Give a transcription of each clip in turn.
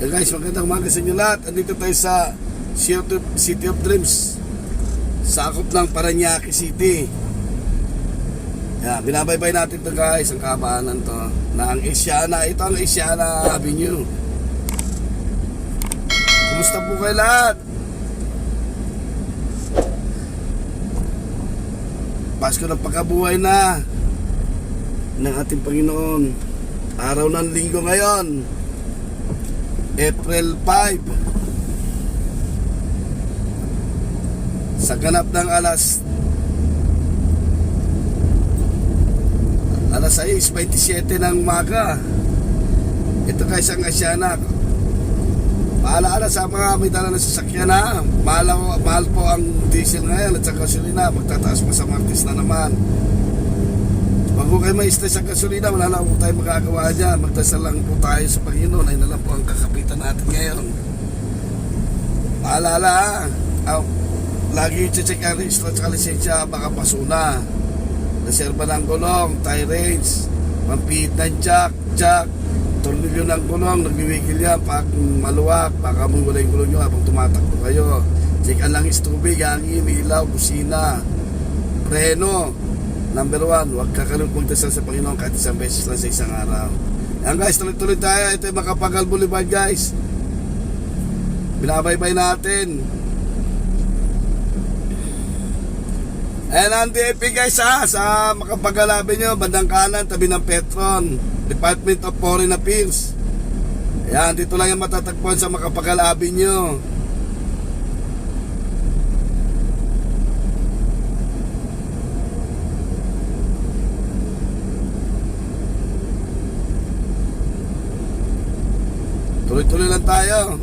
Guys, magandang umaga sa inyo lahat. Andito tayo sa City of Dreams, sakop ng Parañaque City. Yan, binabaybay natin to guys, ang kabaanan to na ang Asiana. Ito ang Asiana Avenue. Kumusta po kayo lahat? Pasko ng pagkabuhay na ng ating Panginoon. Araw ng linggo ngayon, April 5. Sa ganap ng alas 6:27 ng umaga. Ito guys ang Asiana. Paalaala sa mga may dala na sasakyan na mahal po ang diesel ngayon at sa gasolina. Magtataas pa sa Martes na naman. Wag po kayo may stress sa gasolina, wala na po tayo magagawa dyan. Magdasal lang po tayo sa Panginoon. Ay na lang po ang kakapitan natin ngayon. Paalala ha, lagi i-check ang registro at lisensya, baka pasuna. Reserva ng gulong, tie range, pampihit ng jack, tornilyo ng gulong, nagbiwigil yan pag maluwag, baka mawala yung gulong nyo habang tumatakbo kayo. Check ang langis tubig, hangin, ilaw, busina, preno. Number 1, huwag kakalimutan magdasal sa Panginoon kahit isang beses lang sa isang araw. Yan guys, tuloy-tuloy tayo. Ito yung Macapagal Boulevard guys. Binabaybay natin. Ayan ang DAP guys ha, sa Macapagal Avenue, bandang kanan, tabi ng Petron, Department of Foreign Affairs. Ayan, dito lang yung matatagpuan sa Macapagal Avenue. Tuloy-tuloy lang tayo.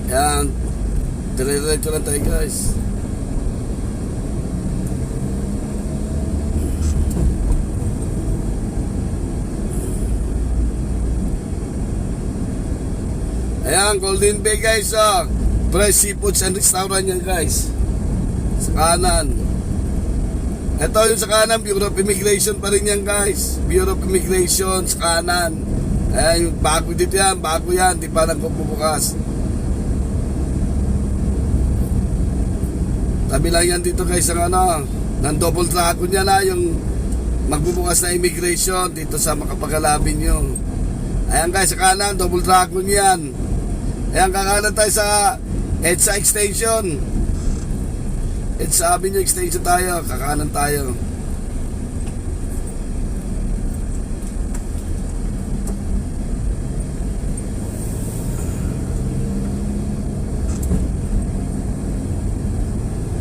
Yan. Dire-diretso lang tayo guys. Ayan, Golden Bay guys, Fresh Seafoods and Restaurant yan guys. Sa kanan. Ito yung sa kanan, Bureau of Immigration pa rin yan guys. Bureau of Immigration sa kanan. Ayan, yung bago dito yan, bago yan, di pa lang bubukas. Tabi lang yan dito guys, ang ng Double Dragon yan yung magbubukas na immigration dito sa Macapagal Avenue. Ayan guys, sa kanan, Double Dragon yan. Ayan, kakanan tayo sa EDSA Extension. EDSA Avenue Extension tayo, kakanan tayo.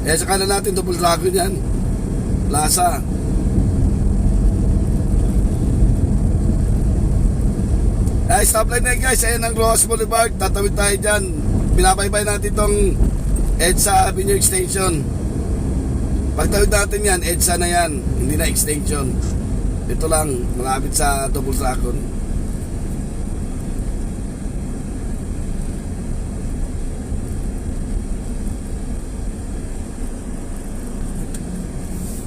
Ayan, sa kanan natin, Double Dragon yan, Plaza. Ay, stoplight na guys, ayan ang Rojas Boulevard. Tatawid tayo dyan. Binabaybay natin itong EDSA Avenue Extension. Pagtawid natin yan, EDSA na yan, hindi na extension. Ito lang, malapit sa Double Dragon.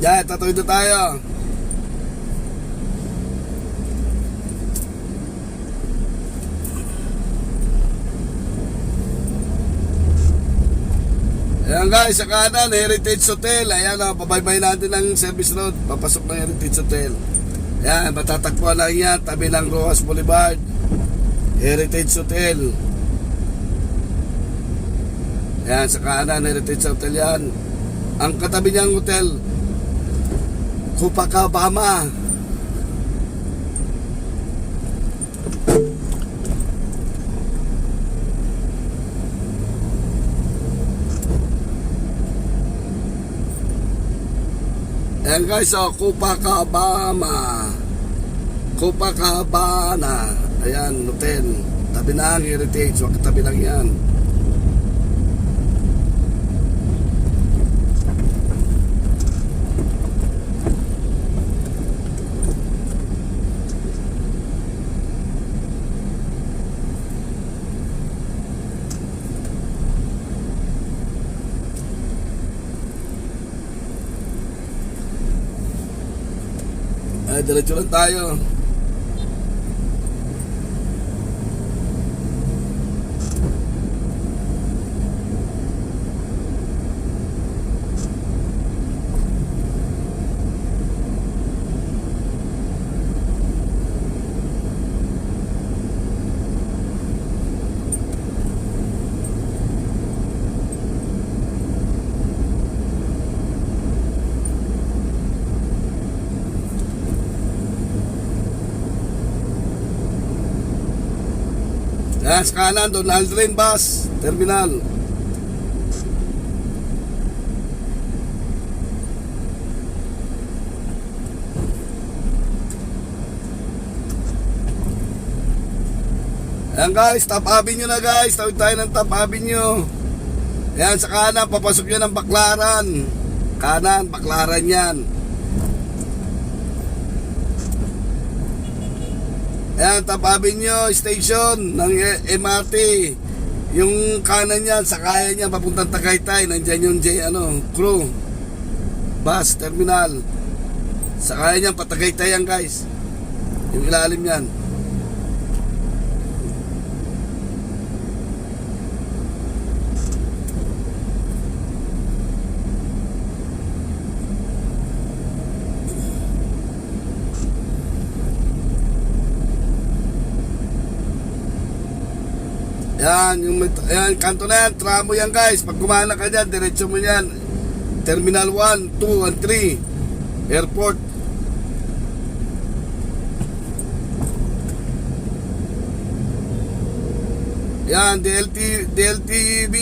Yan, tatawid na tayo. Ayan guys, sa kanan, Heritage Hotel. Ayan pabaybay natin ng service road. Papasok ng Heritage Hotel. Ayan, matatagpuan lang yan, tabi ng Rojas Boulevard, Heritage Hotel. Ayan, sa kanan, Heritage Hotel yan. Ang katabi niyang hotel, Copacabana. Ayan guys, Copacabana. Ayan, hotel. Tabi na ang Heritage, wag tabi lang yan. Diretso lang tayo. Yan, sa kanan, Donald Drain Bus Terminal. Ayan guys, Top Avenue na guys. Tawid tayo ng Top Avenue. Ayan, sa kanan, papasok yan ng Baclaran. Kanan, Baclaran yan. Ayan, Top Avenue Station ng MRT. Yung kanan yan, sakayan niya papuntang Tagaytay. Nandyan yung crew bus terminal. Sakayan niya patagaytay yan guys. Yung ilalim yan. Yan, kanto na yan, tramo yan guys. Pag kumana ka dyan, diretso mo yan. Terminal 1, 2, and 3 Airport. Yan, DLTV.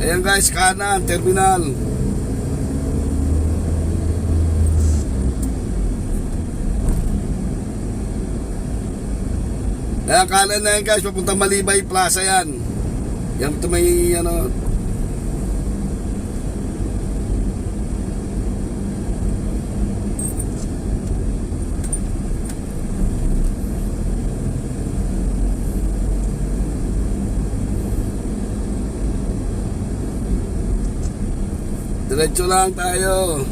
Ayan guys, kanan, terminal. Ayan, kanan na yan guys, papuntang Malibay Plaza yan. Yan, ito may diretso lang tayo.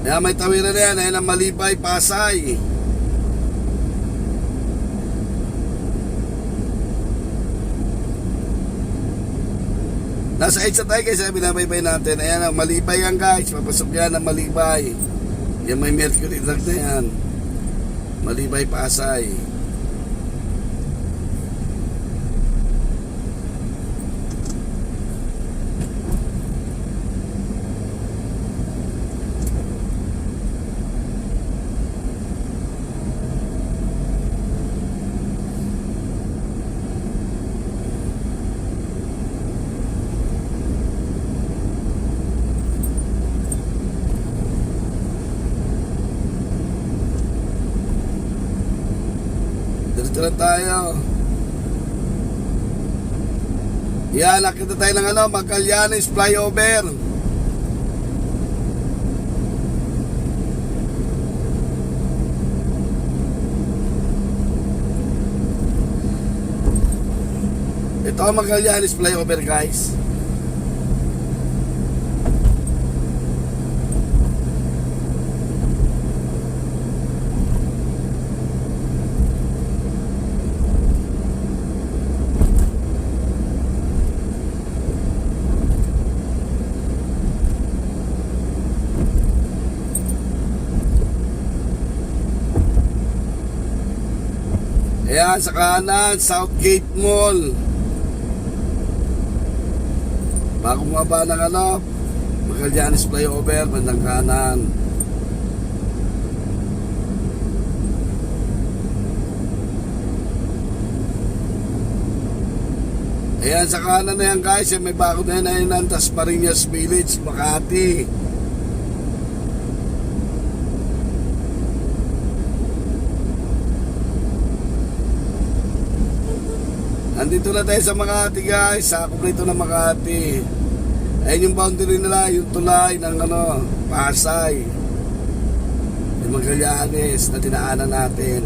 Ayan, may tawiran na yan. Ayan ang Malibay, Pasay. Nasa 8 sa tayo guys, binabaybay natin. Ayan ang Malibay yan guys. Papasok yan ang Malibay. Yan may Mercury drug na yan. Malibay, Pasay. Dito lang tayo. Yan, nakita tayo ng Magallanes flyover. Ito ang Magallanes flyover guys. Ayan, sa kanan, Southgate Mall. Bago bumaba ng Magallanes flyover, bandang kanan. Ayan, sa kanan na yan guys, may bago na yan ng Tasmariñas Village, Makati. Andito na tayo sa Makati guys, sa kumpleto ng Makati. Ayun yung boundary nila, yung tulay ng Pasay, yung Magallanes na dinaanan natin.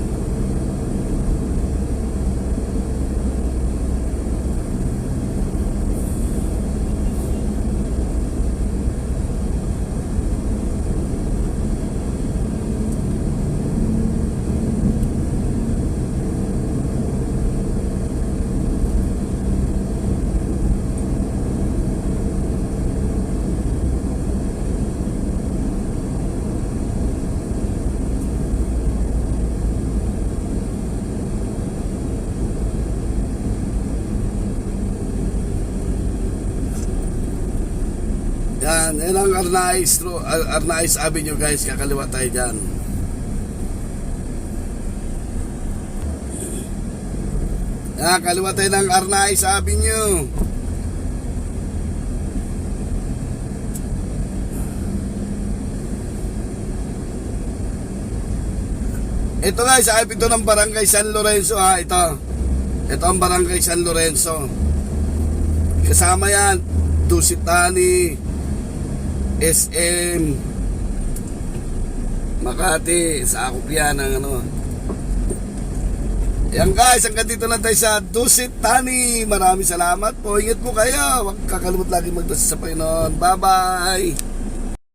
Yan ang Arnaiz Avenue guys, kakaliwa tayo dyan. Yan, kaliwa tayo ng Arnaiz Avenue. Ito guys, ito ng Barangay San Lorenzo ha, ito ang Barangay San Lorenzo. Kasama yan, Dusitani, SM, Makati, sakop yan ng Yan guys, hanggang dito lang tayo sa Dusitani. Maraming salamat po, ingat po kayo, huwag kakalimut lagi magdasal sa Panginoon. Bye bye.